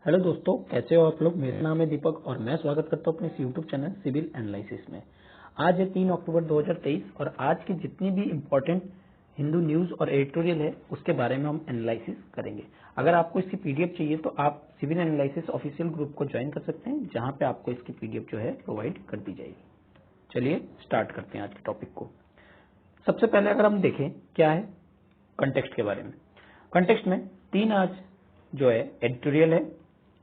Hello दोस्तों, कैसे हो आप लोग। मेरा नाम है दीपक और मैं स्वागत करता हूं अपने यूट्यूब चैनल सिविल एनालिसिस में। आज है 3 अक्टूबर 2023 और आज की जितनी भी इम्पोर्टेंट हिंदू न्यूज और एडिटोरियल है उसके बारे में हम एनालिसिस करेंगे। अगर आपको इसकी पीडीएफ चाहिए तो आप सिविल एनालिसिस ऑफिशियल ग्रुप को ज्वाइन कर सकते हैं, जहां पे आपको इसकी पीडीएफ जो है प्रोवाइड कर दी जाएगी। चलिए स्टार्ट करते हैं आज के टॉपिक को। सबसे पहले अगर हम देखें क्या है कंटेक्स्ट के बारे में। कंटेक्स्ट में 3 आज जो है एडिटोरियल है,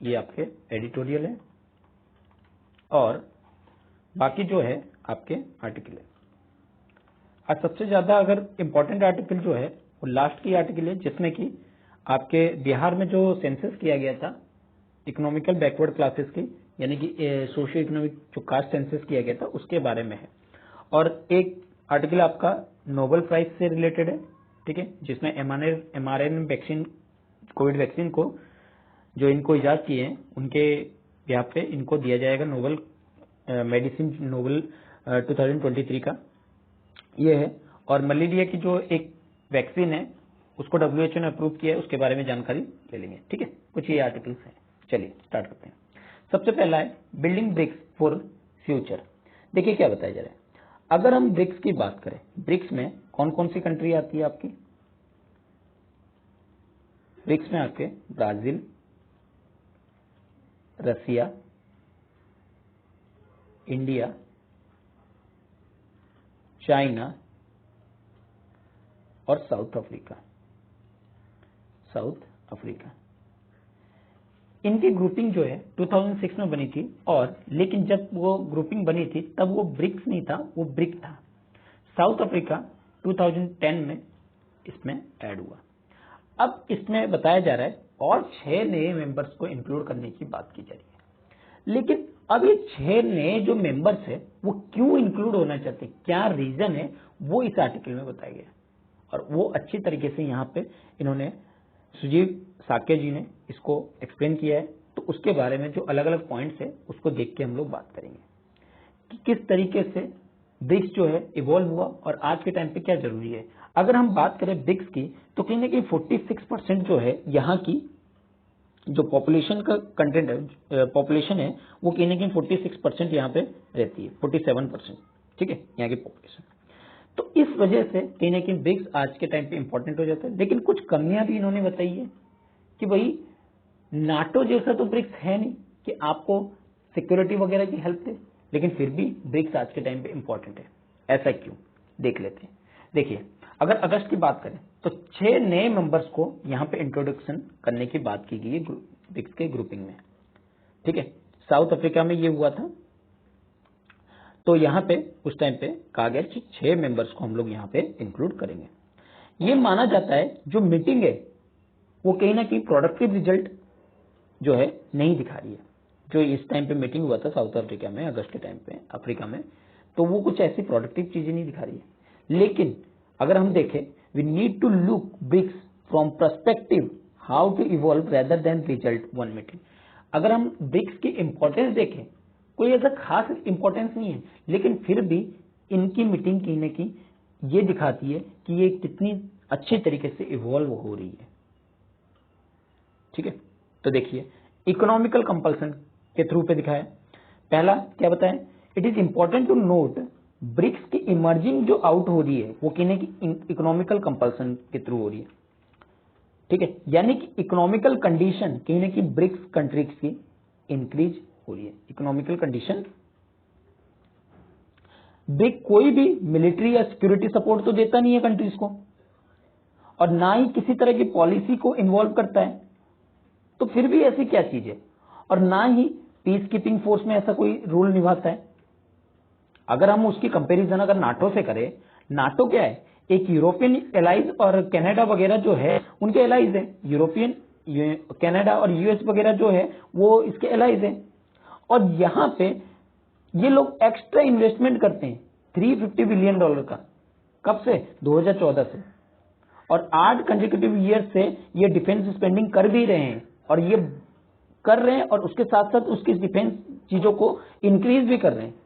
ये आपके एडिटोरियल है और बाकी जो है आपके आर्टिकल है। आज सबसे ज्यादा अगर इम्पोर्टेंट आर्टिकल जो है वो लास्ट की आर्टिकल है, जिसमें कि आपके बिहार में जो सेंसस किया गया था इकोनॉमिकल बैकवर्ड क्लासेस की, यानी कि सोशियो इकोनॉमिक जो कास्ट सेंसस किया गया था उसके बारे में है। और एक आर्टिकल आपका नोबेल प्राइज से रिलेटेड है, ठीक है, जिसमें mRNA वैक्सीन, कोविड वैक्सीन को जो इनको इजाद किए हैं उनके बिहाफ पे इनको दिया जाएगा नोबेल मेडिसिन नोबेल 2023 का ये है। और मलेरिया की जो एक वैक्सीन है उसको WHO ने अप्रूव किया है, उसके बारे में जानकारी ले लेंगे, ठीक है। कुछ ये आर्टिकल्स हैं, चलिए स्टार्ट करते हैं। सबसे पहला है बिल्डिंग ब्रिक्स फॉर फ्यूचर। देखिए क्या बताया जा रहा है। अगर हम ब्रिक्स की बात करें, ब्रिक्स में कौन कौन सी कंट्री आती है आपकी। ब्रिक्स में आपके ब्राजील, रसिया, इंडिया, चाइना और साउथ अफ्रीका। इनकी ग्रुपिंग जो है 2006 में बनी थी, और लेकिन जब वो ग्रुपिंग बनी थी तब वो ब्रिक्स नहीं था, वो ब्रिक था। साउथ अफ्रीका 2010 में इसमें ऐड हुआ। अब इसमें बताया जा रहा है और 6 नए मेंबर्स को इंक्लूड करने की बात की जा रही है। लेकिन अब ये 6 नए जो मेंबर्स है वो क्यों इंक्लूड होना चाहते हैं, क्या रीजन है, वो इस आर्टिकल में बताया गया और वो अच्छी तरीके से यहाँ पे इन्होंने सुजीव साक्य जी ने इसको एक्सप्लेन किया है। तो उसके बारे में जो अलग अलग पॉइंट्स है उसको देख के हम लोग बात करेंगे कि किस तरीके से ब्रिक्स जो है इवॉल्व हुआ और आज के टाइम पे क्या जरूरी है। अगर हम बात करें ब्रिक्स की तो कहीं ना कहीं 46% जो है यहाँ की जो पॉपुलेशन का कंटेंट है, पॉपुलेशन है वो कहीं ना कहीं 46% यहाँ पे रहती है, 47%, ठीक है, यहाँ की पॉपुलेशन। तो इस वजह से कहीं ना कहीं ब्रिक्स आज के टाइम पे इंपॉर्टेंट हो जाता है। लेकिन कुछ कमियां भी इन्होंने बताई है कि भाई नाटो जैसा तो ब्रिक्स है नहीं कि आपको सिक्योरिटी वगैरह की हेल्प दे, लेकिन फिर भी ब्रिक्स आज के टाइम पे इंपॉर्टेंट है। ऐसा क्यों, देख लेते हैं। देखिए अगर अगस्त की बात करें तो 6 नए मेंबर्स को यहाँ पे इंट्रोडक्शन करने की बात की गई है ब्रिक्स के ग्रुपिंग में, ठीक है। साउथ अफ्रीका में ये हुआ था, तो यहाँ पे उस टाइम पे कहा गया कि 6 मेंबर्स को हम लोग यहाँ पे इंक्लूड करेंगे। ये माना जाता है जो मीटिंग है वो कहीं ना कहीं प्रोडक्टिव रिजल्ट जो है नहीं दिखा रही है। जो इस टाइम पे मीटिंग हुआ था साउथ अफ्रीका में अगस्त के टाइम पे अफ्रीका में, तो वो कुछ ऐसी प्रोडक्टिव चीजें नहीं दिखा रही है। लेकिन अगर हम देखें, we need to look BRICS from perspective how to evolve rather than result one meeting. अगर हम ब्रिक्स की इंपॉर्टेंस देखें, कोई ऐसा खास इंपॉर्टेंस नहीं है, लेकिन फिर भी इनकी मीटिंग कहीं ना कहीं ये दिखाती है कि ये कितनी अच्छी तरीके से इवॉल्व हो रही है, ठीक है। तो देखिए इकोनॉमिकल कंपल्सन के थ्रू पे दिखाया। पहला क्या बताएं, it is important to note BRICS की इमर्जिंग जो आउट हो रही है वो कहने की इकोनॉमिकल कंपल्सन के थ्रू हो रही है, ठीक है। यानी कि इकोनॉमिकल कंडीशन कहने की ब्रिक्स कंट्रीज की इंक्रीज हो रही है। इकोनॉमिकल कंडीशन, ब्रिक कोई भी मिलिट्री या सिक्योरिटी सपोर्ट तो देता नहीं है कंट्रीज को, और ना ही किसी तरह की पॉलिसी को इन्वॉल्व करता है, तो फिर भी ऐसी क्या चीज है, और ना ही पीस कीपिंग फोर्स में ऐसा कोई रोल निभाता है। अगर हम उसकी कंपैरिजन अगर नाटो से करें, नाटो क्या है, एक यूरोपियन एलाइज और कनाडा वगैरह जो है उनके एलाइज है। यूरोपियन, कनाडा और यूएस वगैरह जो है वो इसके एलाइज है, और यहां पे ये लोग एक्स्ट्रा इन्वेस्टमेंट करते हैं $350 बिलियन का। कब से, 2014 से, और 8 कंसेक्यूटिव ईयर से ये डिफेंस स्पेंडिंग कर भी रहे हैं, और ये कर रहे हैं और उसके साथ साथ उसकी डिफेंस चीजों को इंक्रीज भी कर रहे हैं।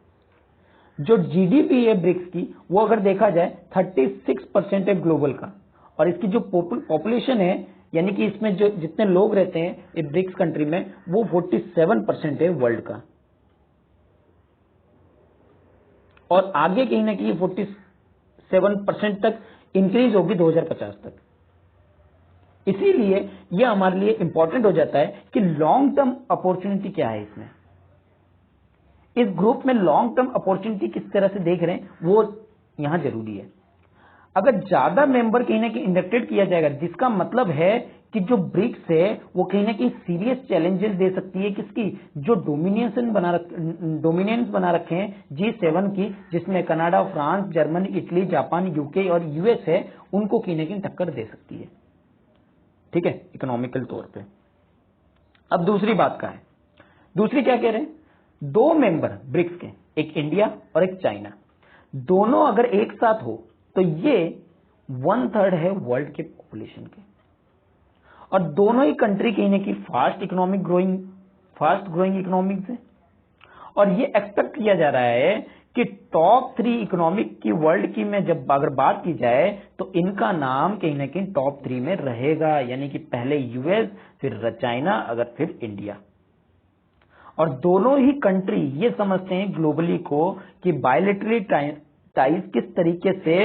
जो जीडीपी है ब्रिक्स की वो अगर देखा जाए 36% है ग्लोबल का, और इसकी जो पॉपुलेशन है यानी कि इसमें जो जितने लोग रहते हैं ये ब्रिक्स कंट्री में वो 47% है वर्ल्ड का, और आगे कहीं ना कहीं 47% तक इंक्रीज होगी 2050 तक। इसीलिए यह हमारे लिए इंपॉर्टेंट हो जाता है कि लॉन्ग टर्म अपॉर्चुनिटी क्या है इसमें, इस ग्रुप में लॉन्ग टर्म अपॉर्चुनिटी किस तरह से देख रहे हैं वो यहां जरूरी है। अगर ज्यादा मेंबर कहीं ना कहीं इंडक्टेड किया जाएगा, जिसका मतलब है कि जो ब्रिक्स है वो कहीं ना कहीं सीरियस चैलेंजेस दे सकती है किसकी, जो डोमिनेंस बना रखे हैं G7 की, जिसमें Canada, France, Germany, Italy, Japan, UK और यूएस है, उनको कहीं ना कहीं टक्कर दे सकती है, ठीक है, इकोनॉमिकल तौर पे। अब दूसरी बात का है, दूसरी क्या कह रहे हैं, दो मेंबर ब्रिक्स के, एक इंडिया और एक चाइना, दोनों अगर एक साथ हो तो ये 1/3 है वर्ल्ड के पॉपुलेशन के, और दोनों ही कंट्री कहीं ना कहीं फास्ट ग्रोइंग इकोनॉमिक्स है, और ये एक्सपेक्ट किया जा रहा है कि टॉप 3 इकोनॉमिक की वर्ल्ड की में जब अगर बात की जाए तो इनका नाम कहीं ना कहीं टॉप 3 में रहेगा, यानी कि पहले यूएस, फिर चाइना, अगर फिर इंडिया। और दोनों ही कंट्री ये समझते हैं ग्लोबली को कि बायलैटरल टाइज किस तरीके से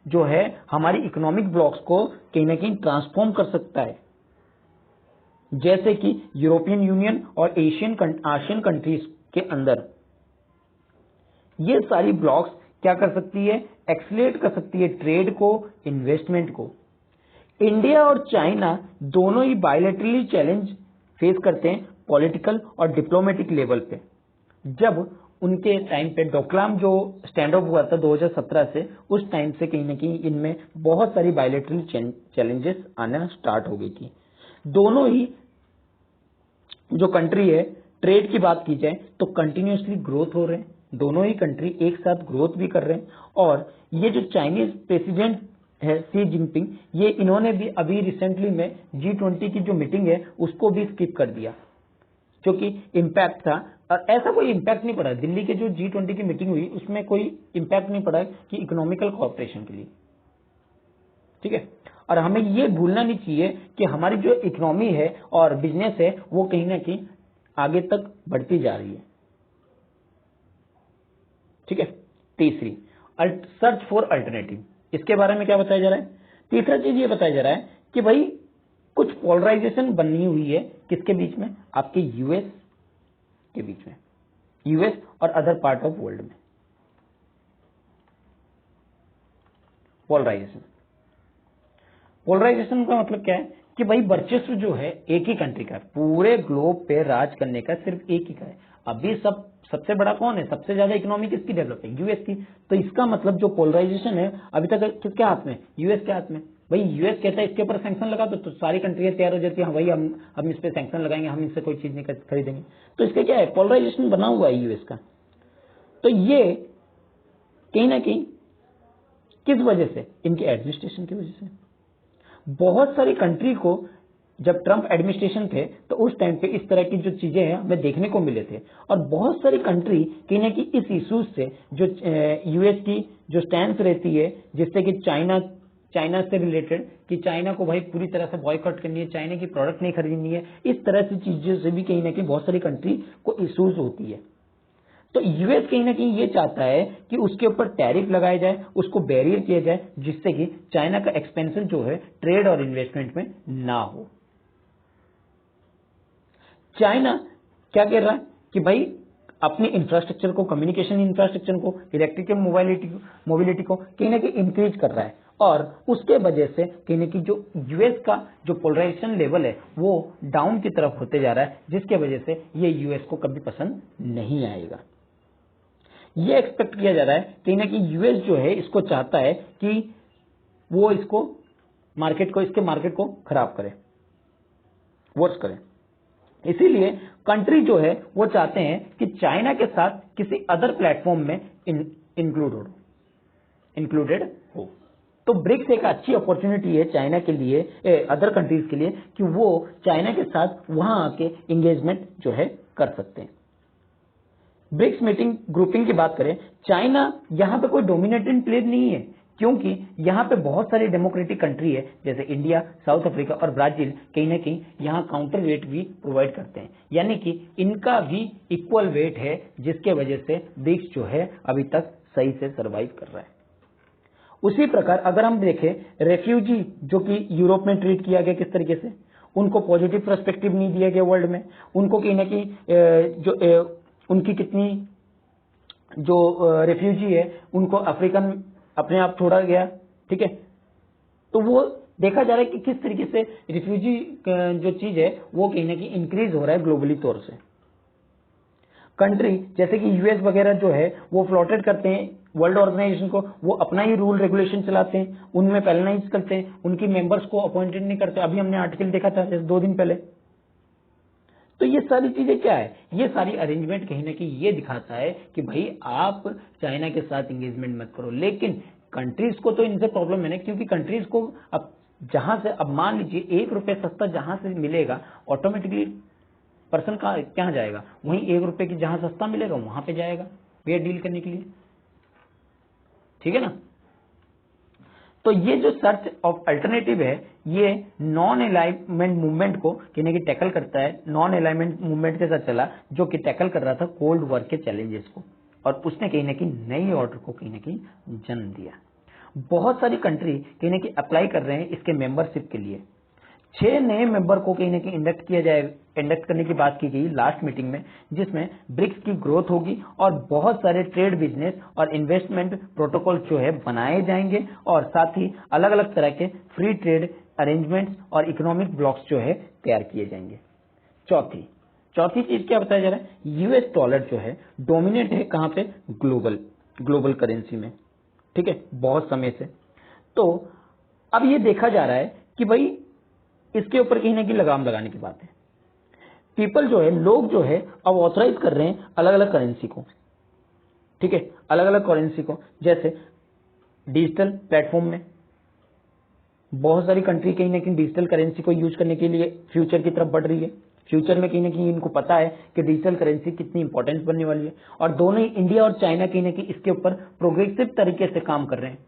जो है हमारी इकोनॉमिक ब्लॉक्स को कहीं ना कहीं ट्रांसफॉर्म कर सकता है, जैसे कि यूरोपियन यूनियन और आसियन कंट्रीज के अंदर ये सारी ब्लॉक्स क्या कर सकती है, एक्सलेट कर सकती है ट्रेड को, इन्वेस्टमेंट को। इंडिया और चाइना दोनों ही बायलैटरली चैलेंज फेस करते हैं पॉलिटिकल और डिप्लोमेटिक लेवल पे। जब उनके टाइम पे डोकलाम जो स्टैंड ऑफ हुआ था 2017 से, उस टाइम से कहीं ना कहीं इनमें बहुत सारी बायलैटरल चैलेंजेस आना स्टार्ट हो गई थी। दोनों ही जो कंट्री है, ट्रेड की बात की जाए तो कंटिन्यूसली ग्रोथ हो रहे हैं, दोनों ही कंट्री एक साथ ग्रोथ भी कर रहे हैं। और ये जो चाइनीज प्रेसिडेंट है शी जिनपिंग, ये इन्होंने भी अभी रिसेंटली में G20 की जो मीटिंग है उसको भी स्किप कर दिया, जो कि इम्पैक्ट था, और ऐसा कोई इम्पैक्ट नहीं पड़ा। दिल्ली के जो G20 की मीटिंग हुई उसमें कोई इम्पैक्ट नहीं पड़ा कि इकोनॉमिकल कॉर्पोरेशन के लिए, ठीक है। और हमें ये भूलना नहीं चाहिए कि हमारी जो इकोनॉमी है और बिजनेस है वो कहीं ना कहीं आगे तक बढ़ती जा रही है, ठीक है। तीसरी, सर्च फॉर अल्टरनेटिव, इसके बारे में क्या बताया जा रहा है, तीसरा चीज ये बताया जा रहा है कि भाई कुछ पोलराइजेशन बनी हुई है किसके बीच में, आपके यूएस के बीच में, यूएस और अदर पार्ट ऑफ वर्ल्ड में। पोलराइजेशन का मतलब क्या है कि भाई वर्चस्व जो है एक ही कंट्री का, पूरे ग्लोब पे राज करने का सिर्फ एक ही का है। अभी सबसे बड़ा कौन है, सबसे ज्यादा इकोनॉमी किसकी डेवलप है, यूएस की। तो इसका मतलब जो पोलराइजेशन है अभी तक किसके हाथ में, यूएस के हाथ में। भाई यूएस कहता है इसके ऊपर सैंक्शन लगा दो, तो सारी कंट्रियां तैयार हो जाती है, हाँ भाई हम इस पे सैंक्शन लगाएंगे, हम इनसे कोई चीज नहीं खरीदेंगे। तो इसका क्या है, पोलराइजेशन बना हुआ है यूएस का। तो ये कहीं ना कहीं किस वजह से, इनके एडमिनिस्ट्रेशन की वजह से। बहुत सारी कंट्री को जब ट्रंप एडमिनिस्ट्रेशन थे तो उस टाइम पे इस तरह की जो चीजें हैं हमें देखने को मिले थे, और बहुत सारी कंट्री कहीं ना कहीं इस इश्यूज से जो यूएस की जो स्टैंड रहती है, जिससे कि चाइना से रिलेटेड कि चाइना को भाई पूरी तरह से बॉयकॉट करनी है, चाइना की प्रोडक्ट नहीं खरीदनी है, इस तरह की चीजों से भी कहीं ना कहीं बहुत सारी कंट्री को इश्यूज होती है। तो यूएस कहीं ना कहीं ये चाहता है कि उसके ऊपर टैरिफ लगाया जाए, उसको बैरियर किया जाए, जिससे कि चाइना का एक्सपेंशन जो है ट्रेड और इन्वेस्टमेंट में ना हो। चाइना क्या कह रहा है कि भाई अपने इंफ्रास्ट्रक्चर को, कम्युनिकेशन इंफ्रास्ट्रक्चर को, इलेक्ट्रिकल मोबिलिटी को कहीं ना कहीं इंक्रीज कर रहा है, और उसके वजह से कहीं ना कहीं जो यूएस का जो पोलराइजेशन लेवल है वो डाउन की तरफ होते जा रहा है, जिसके वजह से ये यूएस को कभी पसंद नहीं आएगा। ये एक्सपेक्ट किया जा रहा है कहीं ना कहीं यूएस जो है इसको चाहता है कि वो इसके मार्केट को खराब करे, वर्स करे। इसीलिए कंट्री जो है वो चाहते हैं कि चाइना के साथ किसी अदर प्लेटफॉर्म में इंक्लूडेड हो। तो ब्रिक्स एक अच्छी अपॉर्चुनिटी है चाइना के लिए, अदर कंट्रीज के लिए, कि वो चाइना के साथ वहां आके एंगेजमेंट जो है कर सकते हैं। ब्रिक्स मीटिंग ग्रुपिंग की बात करें, चाइना यहां पे कोई डोमिनेटिंग प्लेयर नहीं है, क्योंकि यहाँ पे बहुत सारी डेमोक्रेटिक कंट्री है जैसे इंडिया, साउथ अफ्रीका और ब्राजील कहीं ना कहीं यहाँ काउंटर वेट भी प्रोवाइड करते हैं, यानी कि इनका भी इक्वल वेट है, जिसके वजह से ब्रिक्स जो है अभी तक सही से सर्वाइव कर रहा है। उसी प्रकार अगर हम देखें रेफ्यूजी जो कि यूरोप में ट्रीट किया गया किस तरीके से, उनको पॉजिटिव पर्सपेक्टिव नहीं दिया गया वर्ल्ड में, उनको कहीं ना कहीं उनकी कितनी जो रेफ्यूजी है उनको अफ्रीकन अपने आप छोड़ा गया, ठीक है। तो वो देखा जा रहा है कि किस तरीके से रिफ्यूजी जो चीज है वो कहीं ना कहीं इंक्रीज हो रहा है ग्लोबली तौर से। कंट्री जैसे कि यूएस वगैरह जो है वो फ्लॉटेड करते हैं वर्ल्ड ऑर्गेनाइजेशन को, वो अपना ही रूल रेगुलेशन चलाते हैं, उनमें पैलेनाइज करते हैं, उनकी मेंबर्स को अपॉइंटेड नहीं करते। अभी हमने आर्टिकल देखा था जैसे 2 दिन पहले। तो ये सारी चीजें क्या है, ये सारी अरेंजमेंट कहीं ना कहीं ये दिखाता है कि भाई आप चाइना के साथ एंगेजमेंट मत करो, लेकिन कंट्रीज को तो इनसे प्रॉब्लम है ना, क्योंकि कंट्रीज को अब जहां से, अब मान लीजिए 1 रुपये सस्ता जहां से मिलेगा ऑटोमेटिकली पर्सन कहां जाएगा, वहीं 1 रुपये की जहां सस्ता मिलेगा वहां पे जाएगा वे डील करने के लिए, ठीक है ना। तो ये जो सर्च ऑफ अल्टरनेटिव है ये नॉन अलाइनमेंट मूवमेंट को कहीं ना कहीं टैकल करता है। नॉन अलाइनमेंट मूवमेंट के साथ चला जो कि टैकल कर रहा था कोल्ड वॉर के चैलेंजेस को, और उसने कहीं ना कहीं नई ऑर्डर को कहीं ना कहीं जन्म दिया। बहुत सारी कंट्री कहीं ना कहीं अप्लाई कर रहे हैं इसके मेंबरशिप के लिए। 6 नए मेंबर को कहीं ना कहीं इंडक्ट करने की बात की गई लास्ट मीटिंग में, जिसमें ब्रिक्स की ग्रोथ होगी और बहुत सारे ट्रेड, बिजनेस और इन्वेस्टमेंट प्रोटोकॉल जो है बनाए जाएंगे, और साथ ही अलग अलग तरह के फ्री ट्रेड अरेंजमेंट्स और इकोनॉमिक ब्लॉक्स जो है तैयार किए जाएंगे। चौथी चीज क्या बताया जा रहा है, यूएस डॉलर जो है डोमिनेट है कहां पे, ग्लोबल करेंसी में, ठीक है, बहुत समय से। तो अब ये देखा जा रहा है कि भाई इसके ऊपर कहीं ना कहीं लगाम लगाने की बात है। पीपल जो है, लोग जो है अब ऑथराइज कर रहे हैं अलग अलग करेंसी को, ठीक है, अलग अलग करेंसी को, जैसे डिजिटल प्लेटफॉर्म में बहुत सारी कंट्री कहीं ना कहीं डिजिटल करेंसी को यूज करने के लिए फ्यूचर की तरफ बढ़ रही है। फ्यूचर में कहीं ना कहीं इनको पता है कि डिजिटल करेंसी कितनी इंपॉर्टेंस बनने वाली है, और दोनों ही इंडिया और चाइना कहीं ना कहीं इसके ऊपर प्रोग्रेसिव तरीके से काम कर रहे हैं,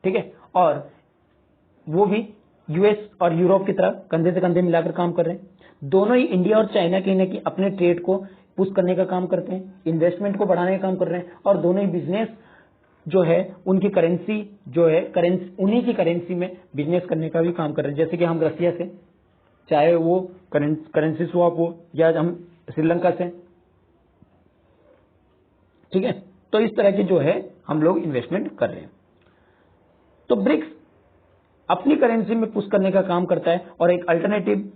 ठीक है, और वो भी यूएस और यूरोप की तरह कंधे से कंधे मिलाकर काम कर रहे हैं। दोनों ही इंडिया और चाइना कहीं ना कहीं अपने ट्रेड को पुश करने का काम करते हैं, इन्वेस्टमेंट को बढ़ाने का काम कर रहे हैं, और दोनों ही बिजनेस जो है उनकी करेंसी जो है उन्हीं की करेंसी में बिजनेस करने का भी काम कर रहे हैं। जैसे कि हम रसिया से, चाहे वो करेंसी स्वैप हो, या हम श्रीलंका से, ठीक है, तो इस तरह की जो है हम लोग इन्वेस्टमेंट कर रहे हैं। तो ब्रिक्स अपनी करेंसी में पुश करने का काम करता है और एक अल्टरनेटिव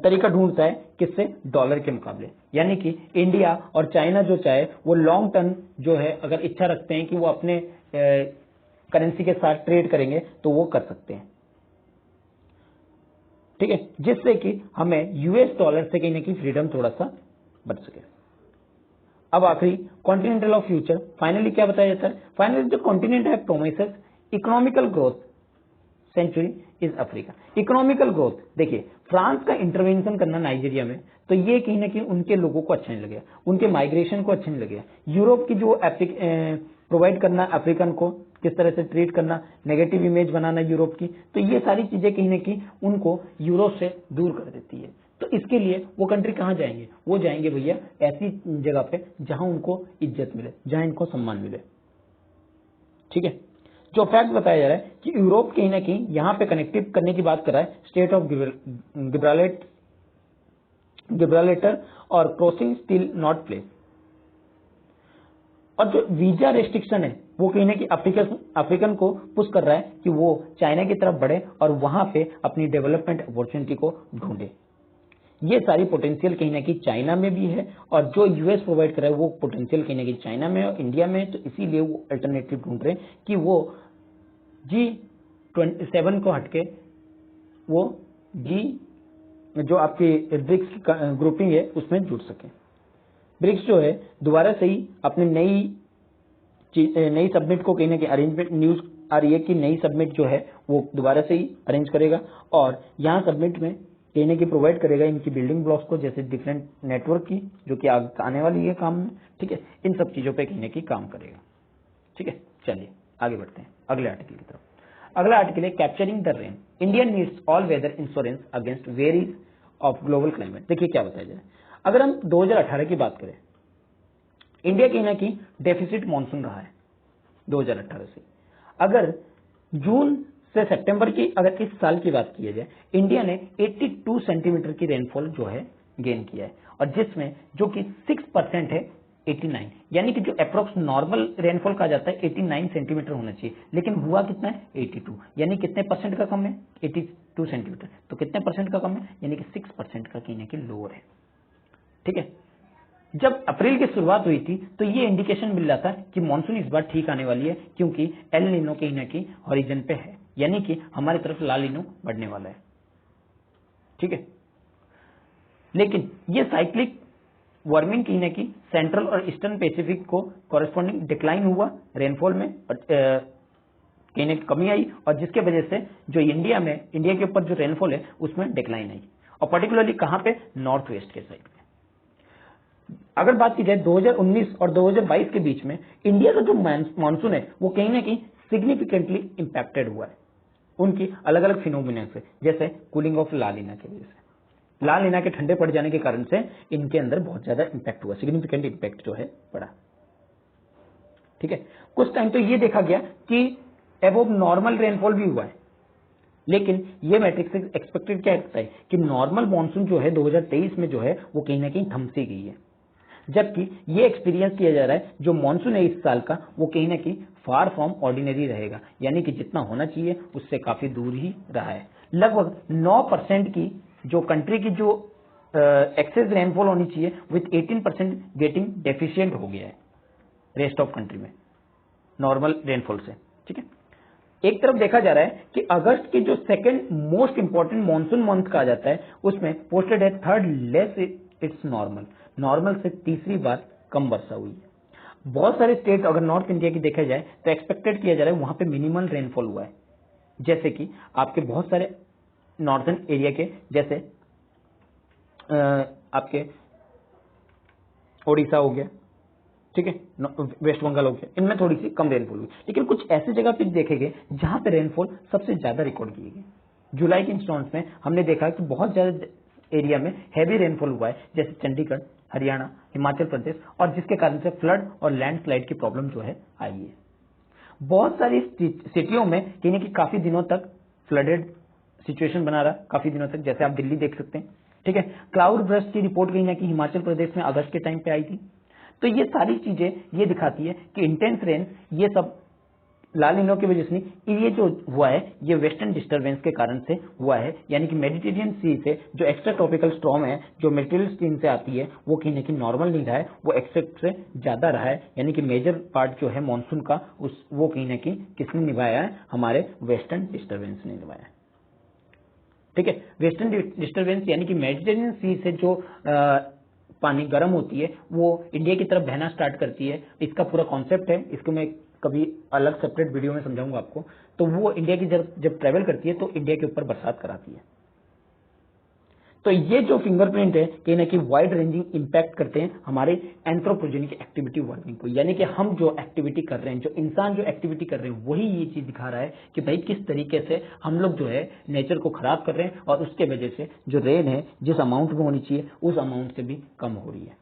तरीका ढूंढता है, किससे, डॉलर के मुकाबले। यानी कि इंडिया और चाइना जो चाहे वो लॉन्ग टर्म जो है अगर इच्छा रखते हैं कि वो अपने करेंसी के साथ ट्रेड करेंगे तो वो कर सकते हैं, ठीक है, जिससे कि हमें यूएस डॉलर से कहीं ना कहीं फ्रीडम थोड़ा सा बच सके। अब आखिरी कॉन्टिनेंटल ऑफ फ्यूचर, फाइनली क्या बताया जाता है, फाइनली जो कॉन्टिनेंट है promises economical growth century is Africa. Economical growth, देखिए फ्रांस का इंटरवेंशन करना नाइजीरिया में, तो ये कहीं ना कहीं उनके लोगों को अच्छा नहीं लगेगा, उनके माइग्रेशन को अच्छा नहीं लगेगा। यूरोप की जो प्रोवाइड करना अफ्रीकन को, किस तरह से ट्रीट करना, नेगेटिव इमेज बनाना यूरोप की, तो ये सारी चीजें कहीं ना कहीं उनको यूरोप से दूर कर देती है। तो इसके लिए वो कंट्री कहां जाएंगे, वो जाएंगे भैया ऐसी जगह पे जहां उनको इज्जत मिले, जहां इनको सम्मान मिले, ठीक है। जो फैक्ट बताया जा रहा है कि यूरोप कहीं ना कहीं यहां पे कनेक्टिव करने की बात कर रहा है, स्टेट ऑफ गिब्राल्टर और क्रॉसिंग स्टिल नॉट प्लेस। और जो वीजा रेस्ट्रिक्शन है वो कहीं ना कहीं अफ्रीकन को पुश कर रहा है कि वो चाइना की तरफ बढ़े और वहां पे अपनी डेवलपमेंट अपॉर्चुनिटी को ढूंढे। ये सारी पोटेंशियल कहीं ना कहीं चाइना में भी है, और जो यूएस प्रोवाइड कर रहा है वो पोटेंशियल कहीं ना कहीं चाइना में और इंडिया में है। तो इसीलिए वो अल्टरनेटिव ढूंढ रहे हैं कि वो G7 को हटके वो जो आपकी ब्रिक्स की ग्रुपिंग है उसमें जुड़ सके। ब्रिक्स जो है दोबारा से ही अपने नई सबमिट को कहीं ना कहीं अरेंजमेंट, न्यूज आ रही है कि नई सबमिट जो है वो दोबारा से ही अरेंज करेगा, और यहाँ सबमिट में कहीं ना कहीं प्रोवाइड करेगा इनकी बिल्डिंग ब्लॉक्स को, जैसे डिफरेंट नेटवर्क की जो कि आने वाली है काम में, ठीक है, इन सब चीजों पे कहीं ना कहीं काम करेगा, ठीक है। चलिए। आगे बढ़ते हैं अगले आर्टिकल की तरफ। अगला आर्टिकल है capturing the rain, India needs all weather insurance against varies of global climate. देखिए क्या बताया जाए, अगर हम 2018 की बात करें, इंडिया की ना की डेफिसिट मानसून रहा है 2018 से। अगर जून से सितंबर की अगर इस साल की बात की जाए, इंडिया ने 82 सेंटीमीटर की रेनफॉल जो है गेन किया है, और जिसमें जो कि 6% है 89, यानी कि जो अप्रोक्स नॉर्मल रेनफॉल कहा जाता है 89 सेंटीमीटर होना चाहिए, लेकिन हुआ कितना है 82, यानी कितने परसेंट का कम है 82 सेंटीमीटर, तो कितने परसेंट का कम है, यानी कि 6% का कहने की लोअर है। ठीक है, जब अप्रैल की शुरुआत हुई थी तो ये इंडिकेशन मिल रहा था कि मानसून इस बार ठीक आने वाली है, क्योंकि एल नीनो कहीं ना कहीं हॉरिजन पे है, यानी कि हमारी तरफ ला नीनो बढ़ने वाला है। ठीक है, लेकिन ये साइक्लिक वार्मिंग कहीं ना कहीं सेंट्रल और ईस्टर्न पैसिफिक को कॉरेस्पॉन्डिंग डिक्लाइन हुआ रेनफॉल में, कहीं ना कमी आई, और जिसके वजह से जो इंडिया के ऊपर जो रेनफॉल है उसमें डिक्लाइन आई, और पर्टिकुलरली कहां पे, नॉर्थ वेस्ट के साइड पे। अगर बात की जाए 2019 और 2022 के बीच में इंडिया का जो मानसून है वो कहीं ना कहीं सिग्निफिकेंटली इंपैक्टेड हुआ है उनकी अलग अलग फिनोमिना से, जैसे कूलिंग ऑफ ला नीना की वजह से, ला नीना के ठंडे पड़ जाने के कारण से इनके अंदर बहुत ज्यादा इंपैक्ट हुआ, सिग्निफिकेंट इंपैक्ट जो है पड़ा। ठीक है, कुछ टाइम तो ये देखा गया कि एबोव नॉर्मल रेनफॉल भी हुआ है, लेकिन ये मैट्रिक्स एक्सपेक्टेड क्या करता है कि नॉर्मल मानसून जो है 2023 में जो है वो कहीं ना कहीं थमसी गई है, जबकि ये एक्सपीरियंस किया जा रहा है जो मानसून है इस साल का वो कहीं ना कहीं फार फ्रॉम ऑर्डिनरी रहेगा, यानी कि जितना होना चाहिए उससे काफी दूर ही रहा है। लगभग 9% की जो कंट्री की जो एक्सेस रेनफॉल होनी चाहिए विथ 18% गेटिंग डेफिशिएंट हो गया है रेस्ट ऑफ कंट्री में नॉर्मल रेनफॉल से। ठीक है, एक तरफ देखा जा रहा है कि अगस्त की जो second most important monsoon month कहा जाता है उसमें पोस्टेड है थर्ड लेस इट्स नॉर्मल से तीसरी बार कम वर्षा हुई है। बहुत सारे स्टेट अगर नॉर्थ इंडिया की देखा जाए तो एक्सपेक्टेड किया जा रहा है वहां पे मिनिमल रेनफॉल हुआ है, जैसे कि आपके बहुत सारे नॉर्दर्न एरिया के, जैसे आपके ओडिशा हो गया, ठीक है, वेस्ट बंगाल हो गया, इनमें थोड़ी सी कम रेनफॉल हुई, लेकिन कुछ ऐसी जगह पे देखेंगे जहां पे रेनफॉल सबसे ज्यादा रिकॉर्ड की गई। जुलाई के इंस्टेंस में हमने देखा कि बहुत ज्यादा एरिया में हैवी रेनफॉल हुआ है, जैसे चंडीगढ़, हरियाणा, हिमाचल प्रदेश, और जिसके कारण से फ्लड और लैंडस्लाइड की प्रॉब्लम जो है आई है। बहुत सारी सिटियों में कहीं कि काफी दिनों तक फ्लडेड सिचुएशन बना रहा, काफी दिनों तक, जैसे आप दिल्ली देख सकते हैं। ठीक है, क्लाउड ब्रस्ट की रिपोर्ट कहीं ना कहीं हिमाचल प्रदेश में अगस्त के टाइम पे आई थी। तो ये सारी चीजें ये दिखाती है कि इंटेंस रेन ये सब ला नीनो की वजह से नहीं, ये जो हुआ है ये वेस्टर्न डिस्टर्बेंस के कारण से हुआ है, यानी कि मेडिटेरियन सी से जो एक्स्ट्रा ट्रॉपिकल स्टॉर्म है जो मेटेरियल स्ट्रीम से आती है वो कहीं ना कहीं नॉर्मल नहीं रहा है, वो एक्सेप्ट से ज्यादा रहा है, यानी कि मेजर पार्ट जो है मानसून का वो कहीं ना कहीं किसने निभाया है, हमारे वेस्टर्न डिस्टर्बेंस ने निभाया है। ठीक है, वेस्टर्न डिस्टर्बेंस यानी कि मेडिटेरियन सी से जो पानी गर्म होती है वो इंडिया की तरफ बहना स्टार्ट करती है। इसका पूरा कॉन्सेप्ट है, इसको मैं कभी अलग सेपरेट वीडियो में समझाऊंगा आपको। तो वो इंडिया की जब ट्रेवल करती है तो इंडिया के ऊपर बरसात कराती है। तो ये जो फिंगरप्रिंट है कहीं ना कहीं वाइड रेंजिंग इंपैक्ट करते हैं हमारे एंथ्रोपोजेनिक एक्टिविटी वार्मिंग को, यानी कि हम जो एक्टिविटी कर रहे हैं, जो इंसान जो एक्टिविटी कर रहे हैं, वही ये चीज दिखा रहा है कि भाई किस तरीके से हम लोग जो है नेचर को खराब कर रहे हैं, और उसके वजह से जो रेन है जिस अमाउंट में होनी चाहिए उस अमाउंट से भी कम हो रही है।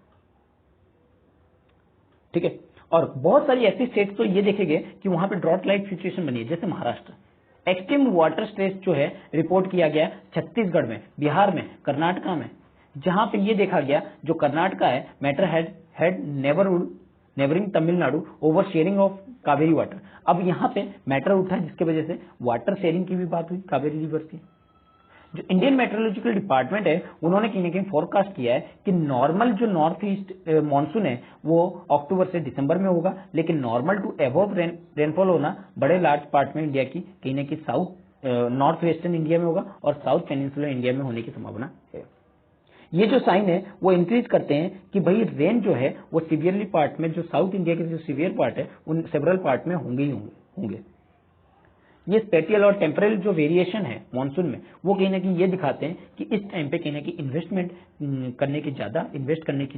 ठीक है, और बहुत सारी ऐसी स्टेट तो ये देखेंगे कि वहां पे ड्रॉट लाइक सिचुएशन बनी है, जैसे महाराष्ट्र। एक्सट्रीम वाटर स्ट्रेस जो है रिपोर्ट किया गया छत्तीसगढ़ में, बिहार में, कर्नाटका में, जहां पे ये देखा गया जो कर्नाटका है matter had neighbouring Tamil Nadu over sharing of Kaveri water. अब यहाँ पे मैटर उठा जिसकी वजह से वाटर शेयरिंग की भी बात हुई कावेरी रिवर की। जो इंडियन मेट्रोलॉजिकल डिपार्टमेंट है उन्होंने कहीं ना कहीं फोरकास्ट किया है कि नॉर्मल जो नॉर्थ ईस्ट मानसून है वो अक्टूबर से दिसंबर में होगा, लेकिन नॉर्मल टू एबव रेनफॉल होना बड़े लार्ज पार्ट में इंडिया की कहीं ना कहीं साउथ नॉर्थ वेस्टर्न इंडिया में होगा और साउथ पेनिनसुलर इंडिया में होने की संभावना है। ये जो साइन है वो इंक्रीज करते हैं कि भाई रेन जो है वो सीवियरली पार्ट में, जो साउथ इंडिया के जो सीवियर पार्ट है उन सेवरल पार्ट में होंगे ही होंगे। ये स्पेटियल और टेम्परल जो वेरिएशन है मॉनसून में, वो कहीं ना कहीं ये दिखाते हैं कि इस टाइम पे कहीं ना कहीं इन्वेस्ट करने की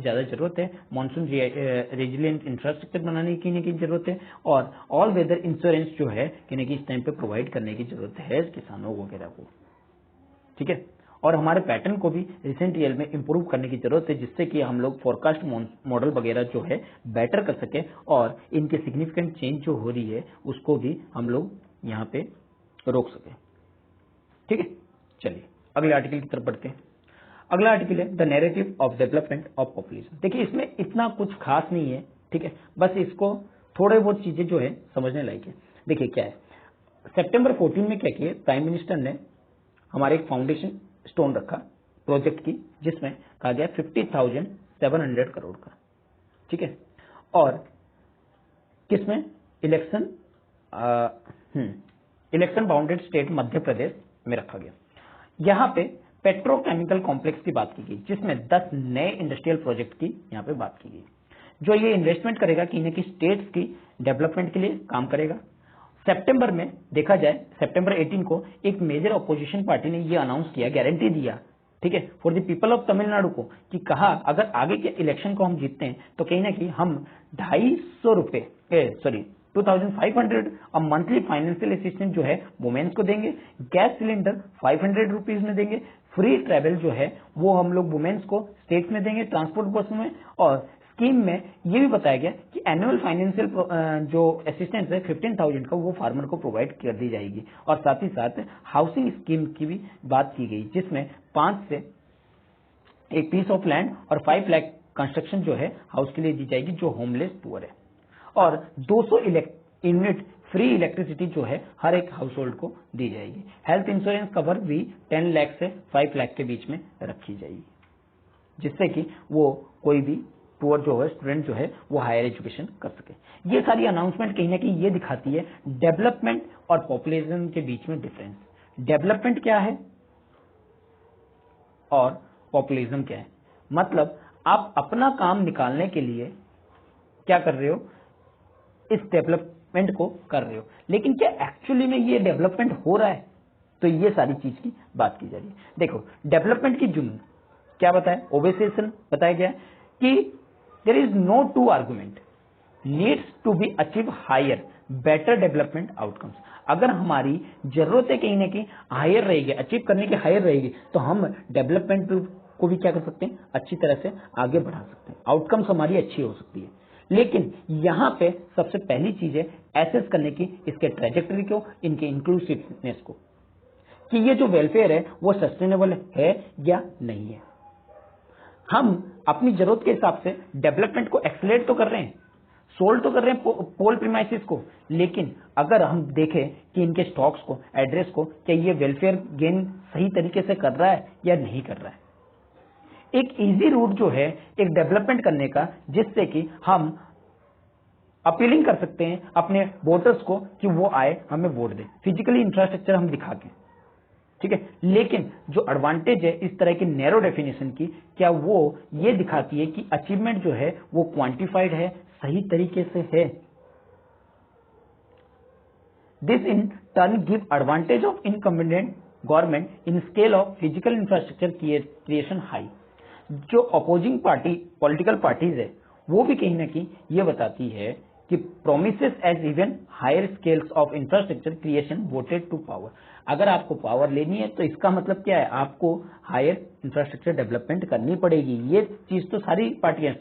ज़्यादा जरूरत है, मॉनसून रेजिलियंट इंफ्रास्ट्रक्चर बनाने की जरूरत है, और ऑल वेदर इंश्योरेंस जो है कहीं ना कहीं इस टाइम पे प्रोवाइड करने की जरूरत है किसानों वगैरह को। ठीक है, और हमारे पैटर्न को भी रिसेंट ईयर में इंप्रूव करने की जरूरत है, जिससे कि हम लोग फोरकास्ट मॉडल वगैरह जो है बेटर कर सके और इनके सिग्निफिकेंट चेंज जो हो रही है उसको भी हम लोग यहाँ पे रोक सके। ठीक है, चलिए अगले आर्टिकल की तरफ बढ़ते हैं। अगला आर्टिकल है the narrative of development of population. देखिए इसमें इतना कुछ खास नहीं है, ठीक है, बस इसको थोड़े बहुत चीजें जो है समझने लायक है। देखिए क्या है, सितंबर 14 में क्या किया, प्राइम मिनिस्टर ने हमारे एक फाउंडेशन स्टोन रखा प्रोजेक्ट की, जिसमें कहा गया 50,700 करोड़ का। ठीक है, और किसमें, election bounded state Madhya Pradesh में रखा गया। यहां पे पेट्रोकेमिकल कॉम्प्लेक्स की बात की गई, जिसमें 10 नए इंडस्ट्रियल प्रोजेक्ट की यहां पे बात की गई, जो ये इन्वेस्टमेंट करेगा कि इन्हें की स्टेट्स की डेवलपमेंट के लिए काम करेगा। सितंबर में देखा जाए, सितंबर 18 को एक मेजर ऑपोजिशन पार्टी ने ये अनाउंस किया, गारंटी दिया, ठीक है, for the people of Tamil Nadu को, कि कहा अगर आगे के इलेक्शन को हम जीतते हैं तो कहीं ना कहीं हम 2,500 मंथली फाइनेंशियल असिस्टेंस जो है वुमेन्स को देंगे, गैस सिलेंडर 500 रुपीज में देंगे, फ्री ट्रेवल जो है वो हम लोग वुमेन्स को स्टेट्स में देंगे ट्रांसपोर्ट बस में, और स्कीम में ये भी बताया गया कि एनुअल फाइनेंशियल जो असिस्टेंस है 15,000 का वो फार्मर को प्रोवाइड कर दी जाएगी, और साथ ही साथ हाउसिंग स्कीम की भी बात की गई, जिसमें 5 से एक पीस ऑफ लैंड और 5 लाख कंस्ट्रक्शन जो है हाउस के लिए दी जाएगी जो होमलेस पुअर है, और 200 यूनिट फ्री इलेक्ट्रिसिटी जो है हर एक हाउस होल्ड को दी जाएगी। हेल्थ इंश्योरेंस कवर भी 10 लाख से 5 लाख के बीच में रखी जाएगी, जिससे कि वो कोई भी पुअर जो है स्टूडेंट जो है वो हायर एजुकेशन कर सके। ये सारी अनाउंसमेंट कहीं ना कहीं ये दिखाती है डेवलपमेंट और पॉपुलेशन के बीच में डिफरेंस। डेवलपमेंट क्या है और पॉपुलेशन क्या है, मतलब आप अपना काम निकालने के लिए क्या कर रहे हो, इस डेवलपमेंट को कर रहे हो, लेकिन क्या एक्चुअली में ये डेवलपमेंट हो रहा है, तो ये सारी चीज की बात की जा रही है। देखो डेवलपमेंट की जुन क्या बताया, ओबेसेशन बताया गया कि there is no to argument needs to be achieve higher better development outcomes. अगर हमारी जरूरतें कहीं ना कहीं हायर रहेगी, अचीव करने की हायर रहेगी, तो हम डेवलपमेंट को भी क्या कर सकते हैं, अच्छी तरह से आगे बढ़ा सकते हैं, आउटकम्स हमारी अच्छी हो सकती है। लेकिन यहां पे सबसे पहली चीज है एसेस करने की इसके ट्रेजेक्टरी को, इनके इंक्लूसिवनेस को, कि ये जो वेलफेयर है वो सस्टेनेबल है या नहीं है। हम अपनी जरूरत के हिसाब से डेवलपमेंट को एक्सेलरेट तो कर रहे हैं, सोल्ड तो कर रहे हैं पोल प्रीमाइसिस को, लेकिन अगर हम देखें कि इनके स्टॉक्स को, एड्रेस को, क्या ये वेलफेयर गेन सही तरीके से कर रहा है या नहीं कर रहा है। एक इजी रूट जो है एक डेवलपमेंट करने का, जिससे कि हम अपीलिंग कर सकते हैं अपने वोटर्स को कि वो आए हमें वोट दें, फिजिकली इंफ्रास्ट्रक्चर हम दिखा के, ठीक है। लेकिन जो एडवांटेज है इस तरह की नैरो डेफिनेशन की, क्या वो ये दिखाती है कि अचीवमेंट जो है वो क्वांटिफाइड है, सही तरीके से है। This in turn give advantage of incumbent government in scale of physical infrastructure creation high. जो अपोजिंग पार्टी पॉलिटिकल पार्टीज है वो भी कहीं ना कहीं ये बताती है कि promises as even higher scales of infrastructure creation voted to power. अगर आपको पावर लेनी है तो इसका मतलब क्या है, आपको हायर इंफ्रास्ट्रक्चर डेवलपमेंट करनी पड़ेगी। ये चीज तो सारी पार्टियां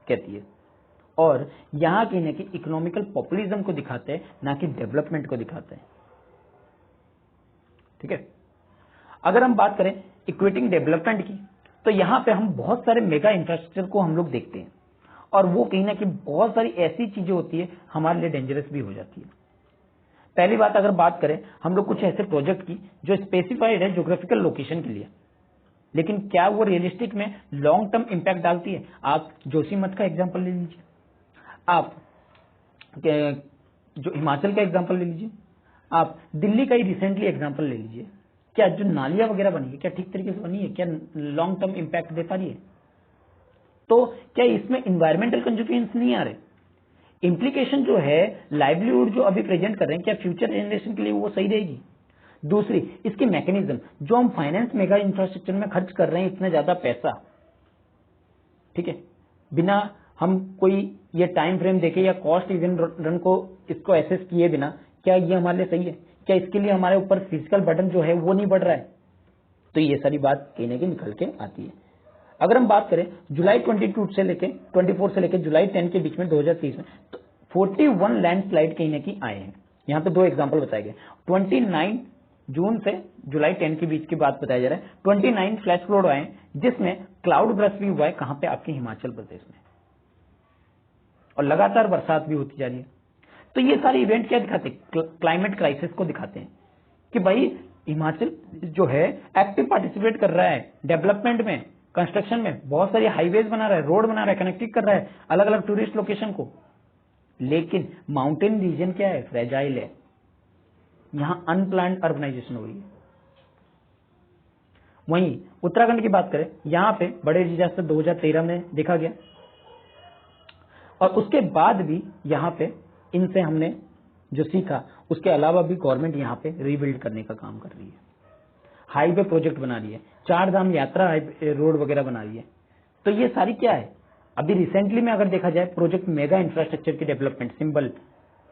कहती है, और यहां कहीं ना कहीं इकोनॉमिकल पॉपुलिज्म को दिखाते हैं, ना कि डेवलपमेंट को दिखाते हैं। ठीक है, अगर हम बात करें इक्विटिंग डेवलपमेंट की, तो यहां पे हम बहुत सारे मेगा इंफ्रास्ट्रक्चर को हम लोग देखते हैं, और वो कहीं ना कहीं बहुत सारी ऐसी चीजें होती है हमारे लिए डेंजरस भी हो जाती है। पहली बात अगर बात करें हम लोग कुछ ऐसे प्रोजेक्ट की जो स्पेसिफाइड है ज्योग्राफिकल लोकेशन के लिए, लेकिन क्या वो रियलिस्टिक में लॉन्ग टर्म इंपैक्ट डालती है। आप जोशीमठ का एग्जाम्पल ले लीजिए, आप जो हिमाचल का एग्जाम्पल ले लीजिए, आप दिल्ली का ही रिसेंटली एग्जाम्पल ले लीजिए। क्या जो नालियां वगैरह बनी है क्या ठीक तरीके से बनी है, क्या लॉन्ग टर्म इंपैक्ट दे पा रही है। तो क्या इसमें इन्वायरमेंटल कंसिक्वेंस नहीं आ रहे, इम्प्लीकेशन जो है लाइवलीहुड जो अभी प्रेजेंट कर रहे हैं, क्या फ्यूचर जनरेशन के लिए वो सही रहेगी? दूसरी, इसके मैकेनिज्म, जो हम फाइनेंस मेगा इंफ्रास्ट्रक्चर में खर्च कर रहे हैं इतना ज्यादा पैसा, ठीक है, बिना हम कोई ये टाइम फ्रेम देखे या कॉस्ट इवन रन को इसको एसेस किए बिना, क्या ये हमारे लिए सही है? क्या इसके लिए हमारे ऊपर फिजिकल बर्डन जो है वो नहीं बढ़ रहा है? तो ये सारी बात कहने की निकल के आती है। अगर हम बात करें जुलाई 24 से लेके जुलाई 10 के बीच में 2030 में, तो 41 लैंडस्लाइड कहीं ना कहीं आए हैं। यहाँ पे 2 एग्जाम्पल बताए गए। 29 जून से जुलाई 10 के बीच की बात बताया जा रहा है। 29 फ्लैश फ्लड आए जिसमें क्लाउड ब्रस्ट भी हुआ है, कहां पे? आपके हिमाचल प्रदेश में, और लगातार बरसात भी होती जा रही है। तो ये सारे इवेंट क्या दिखाते हैं? क्लाइमेट क्राइसिस को दिखाते हैं कि भाई हिमाचल जो है एक्टिव पार्टिसिपेट कर रहा है डेवलपमेंट में, कंस्ट्रक्शन में, बहुत सारी हाईवेज बना रहा है, रोड बना रहा है, कनेक्टिंग कर रहा है अलग अलग टूरिस्ट लोकेशन को। लेकिन माउंटेन रीजन क्या है? फ्रेजाइल है, यहां अनप्लान्ड अर्बनाइजेशन हो रही है। वहीं उत्तराखंड की बात करें, यहां पे बड़े डिजास्टर 2013 में देखा गया, और उसके बाद भी यहां पे इनसे हमने जो सीखा, उसके अलावा भी गवर्नमेंट यहां पे रीबिल्ड करने का काम कर रही है, हाईवे प्रोजेक्ट बना रही है, 4 धाम यात्रा रोड वगैरह बना रही है। तो ये सारी क्या है? अभी रिसेंटली में अगर देखा जाए, प्रोजेक्ट मेगा इंफ्रास्ट्रक्चर की डेवलपमेंट सिंबल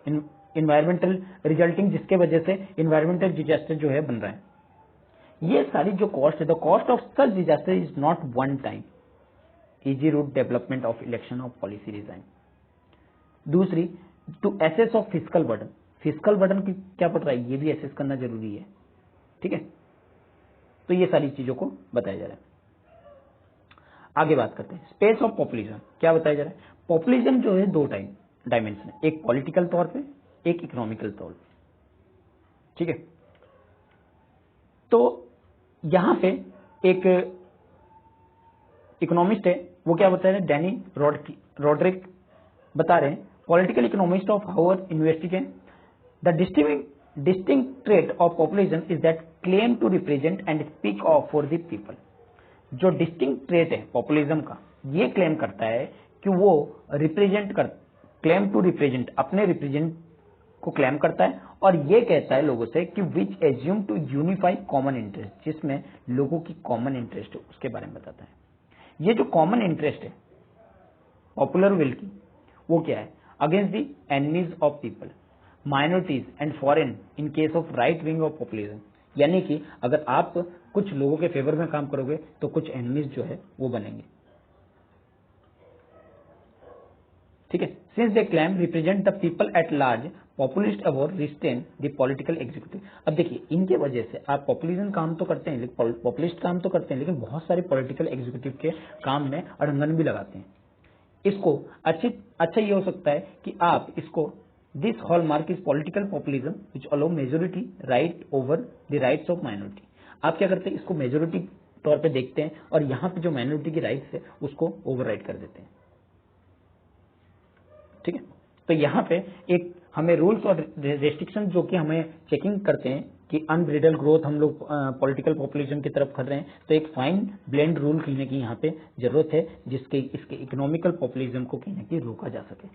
इन्वायरमेंटल रिजल्टिंग, जिसके वजह से इन्वायरमेंटल डिजास्टर जो है बन रहा है। ये सारी जो कॉस्ट है, the cost of such disaster is not one time easy route development of election of policy design. दूसरी, to assess of physical burden, physical burden की क्या पड़ रहा है, ये भी एसेस करना जरूरी है, ठीक है। तो ये सारी चीजों को बताया जा रहा है। आगे बात करते हैं स्पेस ऑफ पॉपुलेशन, क्या बताया जा रहा है? पॉपुलेशन जो है 2 डायमेंशन है, एक पॉलिटिकल तौर पे, एक इकोनॉमिकल तौर पे, ठीक है। तो यहां पे एक इकोनॉमिस्ट है, वो क्या बता रहे हैं? डैनी रॉड्रिक बता रहे हैं, political economist of Harvard university के, the distinct trait of population is that claim to represent and speak of for the people. जो डिस्टिंक्ट ट्रेट है पॉपुलिज्म का, ये क्लेम करता है कि वो क्लेम टू रिप्रेजेंट, अपने रिप्रेजेंट को क्लेम करता है, और ये कहता है लोगों से कि which assume to unify common interest, जिसमें लोगों की कॉमन इंटरेस्ट है उसके बारे में बताता है। ये जो कॉमन इंटरेस्ट है पॉपुलर विल की, वो क्या है? Against the enemies of people, minorities and foreign in case of right wing of populism. यानी कि अगर आप कुछ लोगों के फेवर में काम करोगे तो कुछ एनिमीज जो है वो बनेंगे, ठीक है। Since they claim represent the people at large, populist award restrain the political executive. अब देखिए, इनके वजह से आप पॉपुलिज्म काम तो करते हैं, पॉपुलिस्ट काम तो करते हैं, लेकिन बहुत सारे पॉलिटिकल एग्जीक्यूटिव के काम में अड़ंगन भी लगाते हैं। इसको अच्छा ये हो सकता है कि आप इसको, this hallmark is political populism which allow majority right over the rights of minority. आप क्या करते हैं? इसको मेजोरिटी तौर पे देखते हैं, और यहाँ पे जो माइनॉरिटी की राइट्स है उसको ओवरराइड कर देते हैं, ठीक है। तो यहाँ पे एक हमें रूल्स और रेस्ट्रिक्शन जो कि हमें चेकिंग करते हैं कि अनब्रिडल ग्रोथ हम लोग पॉलिटिकल पॉपुलेशन की तरफ कर रहे हैं, तो एक फाइन ब्लेंड रूल कहीं ना कहीं यहाँ पे जरूरत है, जिसके इसके इकोनॉमिकल पॉपुलिज्म को कहीं ना कहीं रोका जा सके,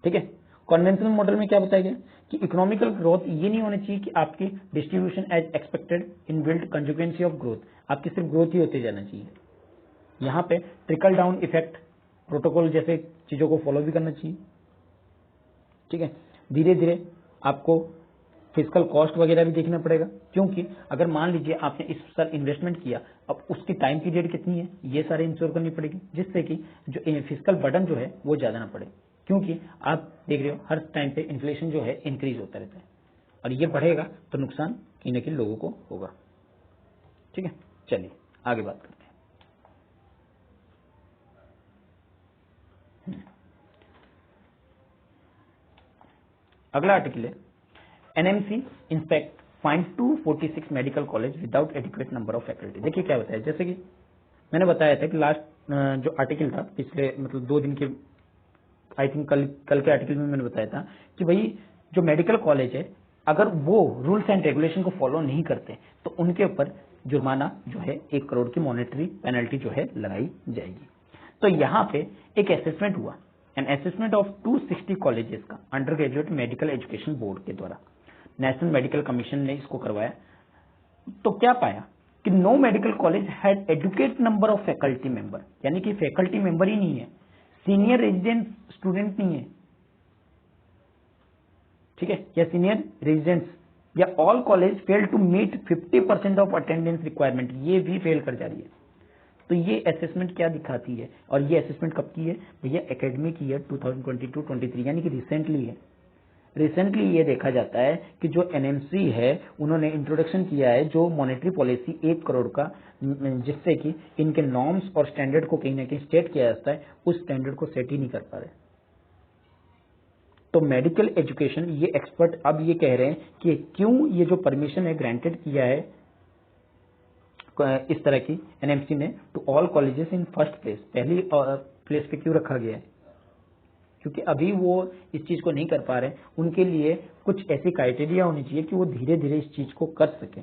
ठीक है। कन्वेंशनल मॉडल में क्या बताया गया कि इकोनॉमिकल ग्रोथ ये नहीं होनी चाहिए कि आपकी distribution as expected in build contingency of growth, आपकी सिर्फ ग्रोथ ही होते जाना चाहिए। यहाँ पे ट्रिकल डाउन इफेक्ट प्रोटोकॉल जैसे चीजों को फॉलो भी करना चाहिए, ठीक है। धीरे धीरे आपको फिजिकल कॉस्ट वगैरह भी देखना पड़ेगा, क्योंकि अगर मान लीजिए आपने इस साल इन्वेस्टमेंट किया, अब उसकी टाइम पीरियड कितनी है, ये सारे इंश्योर करनी पड़ेगी, जिससे कि जो फिजिकल बर्डन जो है वो ज्यादा ना पड़े, क्योंकि आप देख रहे हो हर टाइम पे इन्फ्लेशन जो है इंक्रीज होता रहता है, और ये बढ़ेगा तो नुकसान कहीं ना कहीं लोगों को होगा, ठीक है। चलिए आगे बात करते हैं। अगला आर्टिकल है NMC inspect find 246 medical college without adequate number of faculty. देखिए क्या बताया, जैसे कि मैंने बताया था कि लास्ट जो आर्टिकल था पिछले 2 दिन के, आई थिंक कल के आर्टिकल में मैंने बताया था कि भाई जो मेडिकल कॉलेज है, अगर वो रूल्स एंड रेगुलेशन को फॉलो नहीं करते तो उनके ऊपर जुर्माना जो है 1 करोड़ की मॉनेटरी पेनल्टी जो है लगाई जाएगी। तो यहाँ पे एक असेसमेंट हुआ एन असेसमेंट ऑफ 260 कॉलेजेस का under graduate medical education board के द्वारा नेशनल मेडिकल कमीशन ने इसको करवाया। तो क्या पाया कि no medical college had adequate number of faculty member, यानी कि फैकल्टी मेंबर ही नहीं है, सीनियर रेजिडेंट स्टूडेंट नहीं है, ठीक है, या सीनियर रेजिडेंट्स, या all college fail to meet 50% of attendance requirement, ये भी फेल कर जा रही है। तो ये असेसमेंट क्या दिखाती है, और ये असेसमेंट कब की है भैया, एकेडमिक ईयर 2022-23, यानी कि रिसेंटली है। रिसेंटली ये देखा जाता है कि जो एनएमसी है उन्होंने इंट्रोडक्शन किया है जो मॉनेटरी पॉलिसी 1 करोड़ का, जिससे कि इनके नॉर्म्स और स्टैंडर्ड को कहीं ना कहीं सेट किया जाता है, उस स्टैंडर्ड को सेट ही नहीं कर पा रहे। तो मेडिकल एजुकेशन, ये एक्सपर्ट अब ये कह रहे हैं कि क्यों ये जो परमिशन है ग्रांटेड किया है इस तरह की एनएमसी ने to all colleges in first place, पहली प्लेस पे क्यों रखा गया है, क्योंकि अभी वो इस चीज को नहीं कर पा रहे, उनके लिए कुछ ऐसी क्राइटेरिया होनी चाहिए कि वो धीरे धीरे इस चीज को कर सके।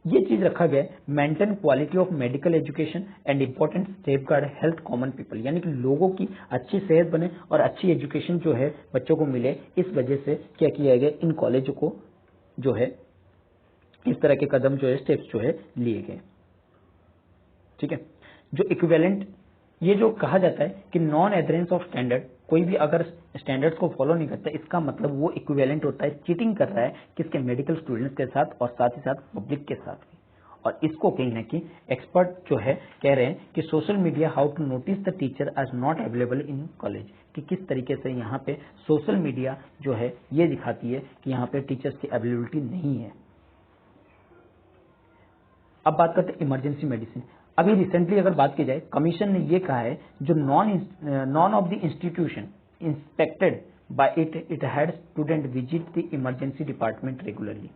ये चीज रखा गया है, maintain quality of medical education and important safe guard health common people, यानी कि लोगों की अच्छी सेहत बने और अच्छी एजुकेशन जो है बच्चों को मिले, इस वजह से क्या किया गया, इन कॉलेजों को जो है इस तरह के कदम जो है, स्टेप्स जो है लिए गए। ठीक है, जो इक्विवेलेंट, ये जो कहा जाता है कि नॉन एडरेंस ऑफ स्टैंडर्ड, कोई भी अगर स्टैंडर्ड्स को फॉलो नहीं करता, इसका मतलब वो इक्विवेलेंट होता है, चीटिंग कर रहा है किसके, मेडिकल स्टूडेंट्स के साथ और साथ ही साथ पब्लिक के साथ भी। और इसको कहीं ना कहीं एक्सपर्ट जो है कह रहे हैं कि social media how to notice the teacher as not available in college, कि किस तरीके से यहाँ पे सोशल मीडिया जो है ये दिखाती है कि यहाँ पे टीचर्स की अवेलेबिलिटी नहीं है। अब बात करते हैं इमरजेंसी मेडिसिन। अभी रिसेंटली अगर बात की जाए, कमीशन ने ये कहा है जो none of the institution inspected bye it had student visit the emergency department regularly,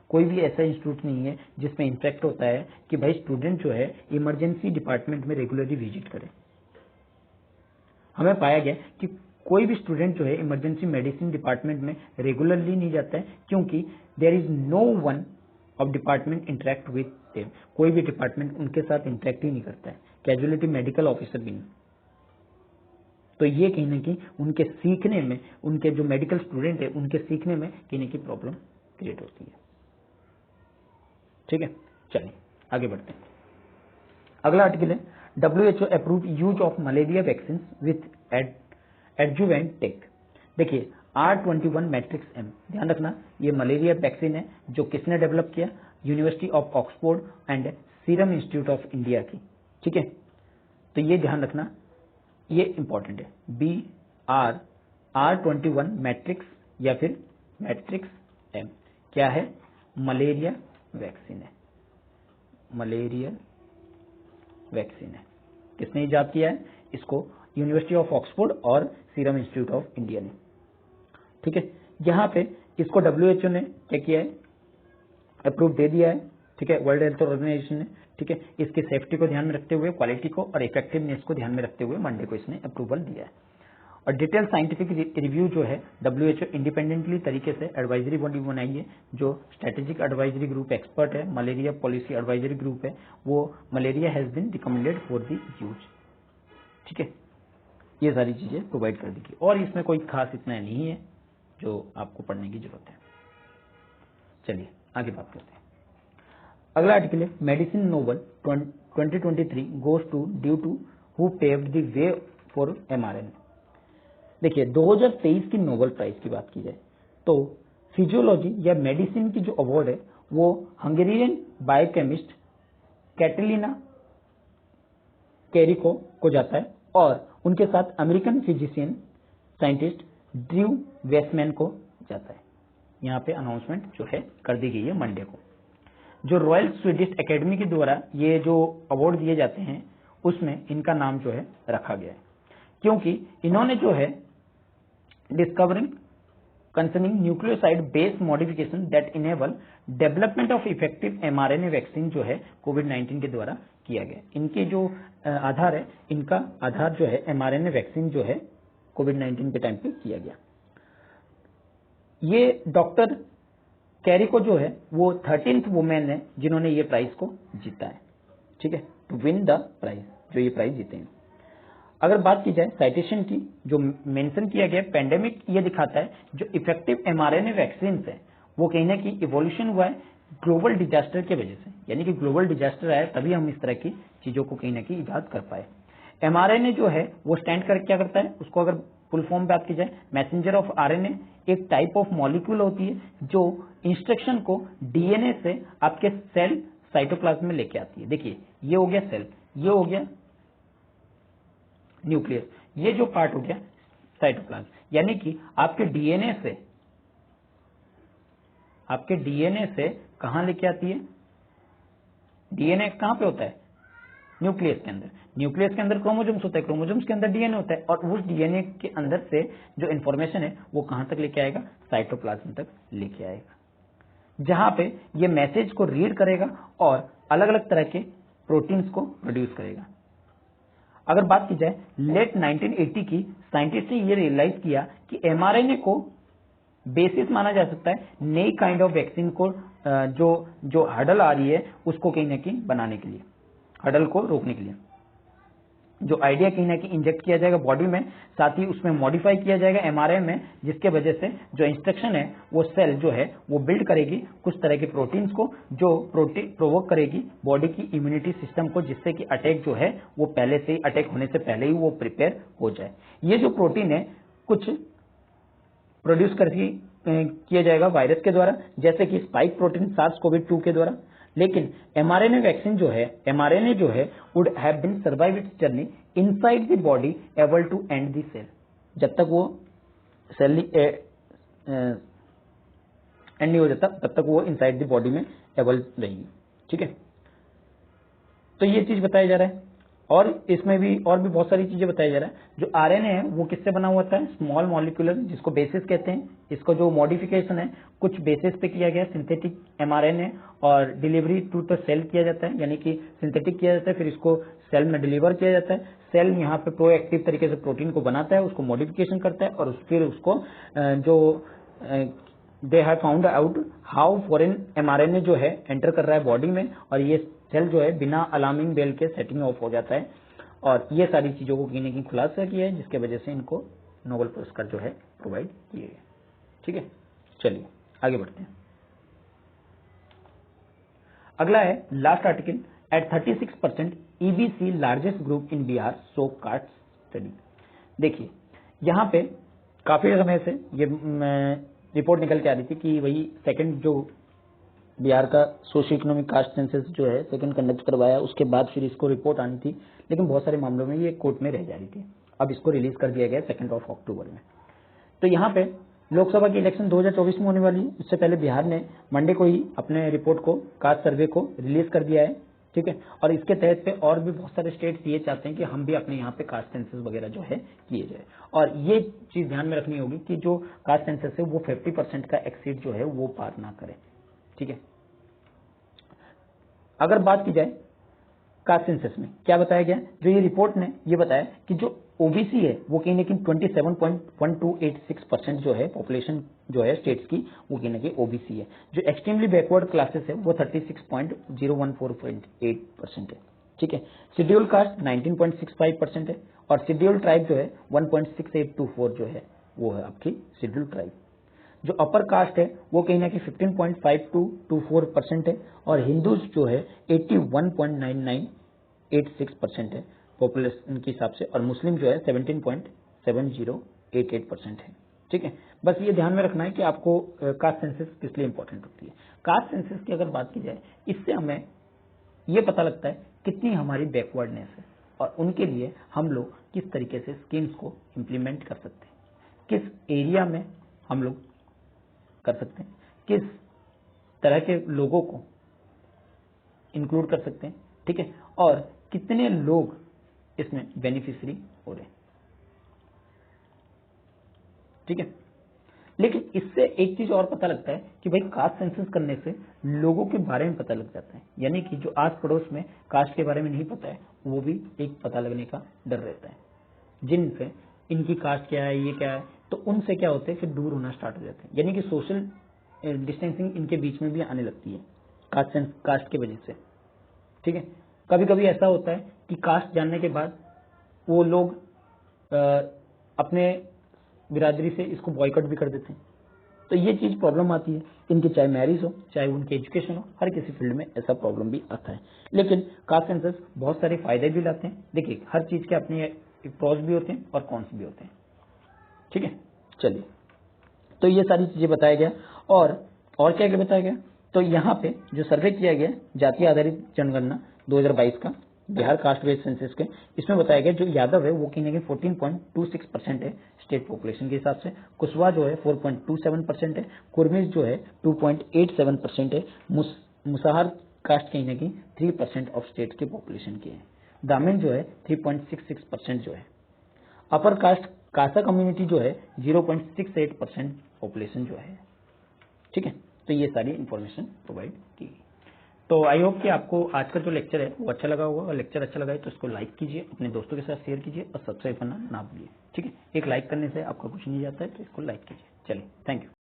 कोई भी ऐसा इंस्टीट्यूट नहीं है जिसमें इंस्पेक्ट होता है कि भाई स्टूडेंट जो है इमरजेंसी डिपार्टमेंट में रेगुलरली विजिट करे। हमें पाया गया कि कोई भी स्टूडेंट जो है इमरजेंसी मेडिसिन डिपार्टमेंट में रेगुलरली नहीं जाता है, क्योंकि there is no one of department interact with them, कोई भी डिपार्टमेंट उनके साथ इंटरेक्ट ही नहीं करता है, कैजुअलिटी मेडिकल ऑफिसर भी नहीं। तो ये कहीं ना कहीं उनके सीखने में, उनके जो मेडिकल स्टूडेंट है उनके सीखने में कहीं ना कहीं प्रॉब्लम क्रिएट होती है। ठीक है, चलिए आगे बढ़ते हैं। अगला आर्टिकल है WHO approve use of malaria vaccine with adjuvant tech. देखिए R21 मैट्रिक्स M, ध्यान रखना ये मलेरिया वैक्सीन है जो किसने डेवलप किया, university of Oxford and serum institute of India की। ठीक है, तो ये ध्यान रखना, ये इंपॉर्टेंट है। R21 मैट्रिक्स या फिर मैट्रिक्स M क्या है, मलेरिया वैक्सीन है, मलेरिया वैक्सीन है। किसने इजाद किया है इसको, यूनिवर्सिटी ऑफ ऑक्सफोर्ड और सीरम इंस्टीट्यूट ऑफ इंडिया ने। ठीक है, यहाँ पे इसको WHO ने क्या किया है, अप्रूव दे दिया है। ठीक है, वर्ल्ड हेल्थ ऑर्गेनाइजेशन ने। ठीक है, इसकी सेफ्टी को ध्यान में रखते हुए, क्वालिटी को और इफेक्टिवनेस को ध्यान में रखते हुए मंडे को इसने अप्रूवल दिया है। और डिटेल साइंटिफिक रिव्यू जो है WHO इंडिपेंडेंटली तरीके से एडवाइजरी बॉडी बनाई है, जो स्ट्रेटेजिक एडवाइजरी ग्रुप एक्सपर्ट है, मलेरिया पॉलिसी एडवाइजरी ग्रुप है, वो malaria has been recommended for the use. ठीक है, ये सारी चीजें प्रोवाइड कर दी, और इसमें कोई खास इतना नहीं है जो आपको पढ़ने की जरूरत है। चलिए आगे बात करते हैं। अगला आर्टिकल है medicine Nobel 2023 goes to due to who paved the way for mRNA। देखिए 2023 की नोबेल प्राइज की बात की जाए तो फिजियोलॉजी या मेडिसिन की जो अवार्ड है वो हंगेरियन बायोकेमिस्ट कैटलिना कैरिको को जाता है, और उनके साथ American physician scientist Drew Weissman को जाता है। यहाँ पे अनाउंसमेंट जो है कर दी गई है मंडे को। जो रॉयल स्वीडिश एकेडमी के द्वारा ये जो अवार्ड दिए जाते हैं उसमें इनका नाम जो है रखा गया है, क्योंकि इन्होंने जो है discovering concerning nucleoside based modification that enable development of effective mRNA vaccine जो है कोविड-19 के द्वारा किया गया। इनके जो आधार है, इनका आधार जो है mRNA वैक्सीन जो है कोविड-19 के टाइम पे किया गया। ये डॉक्टर कैरिको जो है वो 13th वुमेन है जिन्होंने ये प्राइज को जीता है। ठीक है, टू विन द प्राइज, जो ये प्राइज जीते हैं। अगर बात की जाए साइटेशन की, जो मेंशन किया गया पेंडेमिक ये दिखाता है जो इफेक्टिव एमआरएनए वैक्सीन है वो कहीं ना कहीं इवोल्यूशन हुआ है ग्लोबल डिजास्टर की वजह से, यानी कि ग्लोबल डिजास्टर आया तभी हम इस तरह की चीजों को कहीं ना कहीं इजाद कर पाए। एमआरएनए जो है वो स्टैंड कर क्या करता है, उसको अगर फुल फॉर्म बात की जाए, मैसेंजर ऑफ आरएनए, एक टाइप ऑफ मॉलिक्यूल होती है जो इंस्ट्रक्शन को डीएनए से आपके सेल साइटोप्लाज्म में लेके आती है। देखिए ये हो गया सेल, ये हो गया न्यूक्लियस, ये जो पार्ट हो गया साइटोप्लाज्म, यानी कि आपके डीएनए से कहां लेके आती है, डीएनए कहां पे होता है, न्यूक्लियस के अंदर, न्यूक्लियस के अंदर क्रोमोसोम्स होता है, क्रोमोसोम्स के अंदर डीएनए होता है, और उस डीएनए के अंदर से जो इन्फॉर्मेशन है वो कहां तक लेके आएगा, साइटोप्लाज्म तक लेके आएगा, जहां पे ये मैसेज को रीड करेगा और अलग अलग तरह के प्रोटीन्स को प्रोड्यूस करेगा। अगर बात की जाए लेट 1980 की, साइंटिस्ट ने ये रियलाइज किया कि एमआरएनए को बेसिस माना जा सकता है नई काइंड ऑफ वैक्सीन को जो हर्डल आ रही है उसको कहीं ना कहीं बनाने के लिए, हर्डल को रोकने के लिए, जो आइडिया कहीं ना कहीं इंजेक्ट किया जाएगा बॉडी में, साथ ही उसमें मॉडिफाई किया जाएगा एमआरएनए में, जिसके वजह से जो इंस्ट्रक्शन है वो सेल जो है वो बिल्ड करेगी कुछ तरह के प्रोटीन्स को, जो प्रोवोक करेगी बॉडी की इम्यूनिटी सिस्टम को, जिससे कि अटैक जो है वो पहले से ही, अटैक होने से पहले ही वो प्रिपेयर हो जाए। ये जो प्रोटीन है कुछ प्रोड्यूस करके किया जाएगा वायरस के द्वारा, जैसे कि स्पाइक प्रोटीन SARS-CoV-2 के द्वारा, लेकिन एमआरएनए वैक्सीन जो है, एमआरएनए जो है would have been survive its journey inside the body able to and the cell, जब तक वो सेल एंड नहीं हो जाता तब तक वो इनसाइड द बॉडी में एबल रहेगी। ठीक है, तो ये चीज बताया जा रहा है, और इसमें भी और भी बहुत सारी चीजें बताया जा रहा है। जो आरएनए है वो किससे बना हुआ था, स्मॉल मॉलिक्यूलर, जिसको बेसिस कहते हैं। इसको जो मॉडिफिकेशन है कुछ बेसिस पे किया गया सिंथेटिक एमआरएनए, और डिलीवरी टू द सेल किया जाता है, यानी कि सिंथेटिक किया जाता है, फिर इसको सेल में डिलीवर किया जाता है। सेल यहाँ पे प्रोएक्टिव तरीके से प्रोटीन को बनाता है, उसको मॉडिफिकेशन करता है, और फिर उसको जो they have found out how foreign mRNA जो है एंटर कर रहा है बॉडी में, और ये सेल जो है बिना अलार्मिंग बेल के सेटिंग ऑफ हो जाता है, और ये सारी चीजों को कहीं ना कहीं खुलासा किया है, जिसके वजह से इनको नोबेल पुरस्कार जो है प्रोवाइड किए गए। ठीक है, चलिए आगे बढ़ते हैं। अगला है last article, at 36% EBC largest group in Bihar so caste study. देखिए यहाँ पे काफी समय से ये रिपोर्ट निकल के आ रही थी कि वही सेकंड जो बिहार का सोशियो इकोनॉमिक कास्ट सेंसस जो है सेकंड कंडक्ट करवाया, उसके बाद फिर इसको रिपोर्ट आनी थी, लेकिन बहुत सारे मामलों में ये कोर्ट में रह जा रही थी। अब इसको रिलीज कर दिया गया 2 अक्टूबर में। तो यहाँ पे लोकसभा की इलेक्शन 2024 में होने वाली है, इससे पहले बिहार ने मंडे को ही अपने रिपोर्ट को, कास्ट सर्वे को रिलीज कर दिया है। ठीक है, और इसके तहत पे और भी बहुत सारे स्टेट्स ये चाहते हैं कि हम भी अपने यहाँ पे कास्ट सेंसस वगैरह जो है किए जाए, और ये चीज ध्यान में रखनी होगी कि जो कास्ट सेंसस है वो 50% का एक्सीड जो है वो पार ना करे। ठीक है, अगर बात की जाए कास्ट सेंसस में क्या बताया गया, जो ये रिपोर्ट ने ये बताया कि जो ओबीसी है वो कहीं ना कहीं 27.1286% जो है पॉपुलेशन जो है स्टेट्स की, वो कहीं ना कहीं ओबीसी है। जो एक्सट्रीमली बैकवर्ड क्लासेस है वो 36.0148% है। ठीक है, शेड्यूल कास्ट 19.65% है, और शेड्यूल ट्राइब जो है 1.6824 जो है वो है आपकी शेड्यूल ट्राइब। जो अपर कास्ट है वो कहीं ना कहीं 15.5224% है, और हिंदूज जो है 81.9986% है पॉपुलेशन के हिसाब से, और मुस्लिम जो है 17.7088% है। ठीक है, बस ये ध्यान में रखना है कि आपको कास्ट सेंसस किस लिए इंपॉर्टेंट होती है। कास्ट सेंसस की अगर बात की जाए, इससे हमें ये पता लगता है कितनी हमारी बैकवर्डनेस है, और उनके लिए हम लोग किस तरीके से स्कीम्स को इम्प्लीमेंट कर सकते हैं, किस एरिया में हम लोग कर सकते हैं, किस तरह के लोगों को इंक्लूड कर सकते हैं। ठीक है, और कितने लोग इसमें बेनिफिशियरी हो रहे हैं। ठीक है, लेकिन इससे एक चीज और पता लगता है कि भाई कास्ट सेंसस करने से लोगों के बारे में पता लग जाता है, यानी कि जो आस पड़ोस में कास्ट के बारे में नहीं पता है वो भी एक पता लगने का डर रहता है, जिनसे इनकी कास्ट क्या है, ये क्या है, तो उनसे क्या होते हैं फिर दूर होना स्टार्ट हो जाते हैं, यानी कि सोशल डिस्टेंसिंग इनके बीच में भी आने लगती है कास्ट की वजह से। ठीक है, कभी कभी ऐसा होता है कि कास्ट जानने के बाद वो लोग अपने बिरादरी से इसको बॉयकॉट भी कर देते हैं। तो ये चीज प्रॉब्लम आती है इनकी, चाहे मैरिज हो चाहे उनके एजुकेशन हो, हर किसी फील्ड में ऐसा प्रॉब्लम भी आता है। लेकिन कास्ट सेंसस बहुत सारे फायदे भी लाते हैं। देखिए हर चीज के अपने प्रोस भी होते हैं और कॉन्स भी होते हैं। ठीक है, चलिए, तो ये सारी चीजें बताया गया। और क्या क्या बताया गया, तो यहाँ पे जो सर्वे किया गया जातीय आधारित जनगणना 2022 का बिहार कास्ट बेस्ड सेंसस के, इसमें बताया गया जो यादव है वो कहीं ना कहीं 14.26% है स्टेट पॉपुलेशन के हिसाब से, कुशवाहा जो है 4.27% है, कुर्मीज जो है 2.87% है, मुसहर कास्ट कहीं ना कहीं 3% ऑफ स्टेट के पॉपुलेशन की है, ब्राह्मण जो है 3.66% जो है, अपर कास्ट कासा कम्युनिटी जो है 0.68% पॉपुलेशन जो है। ठीक है, तो ये सारी इंफॉर्मेशन प्रोवाइड की। तो आई होप कि आपको आज का जो लेक्चर है वो अच्छा लगा होगा। अगर लेक्चर अच्छा लगा है तो इसको लाइक कीजिए, अपने दोस्तों के साथ शेयर कीजिए और सब्सक्राइब करना ना भूलिए। ठीक है, एक लाइक करने से आपका कुछ नहीं जाता है, तो इसको लाइक कीजिए। चलिए, थैंक यू।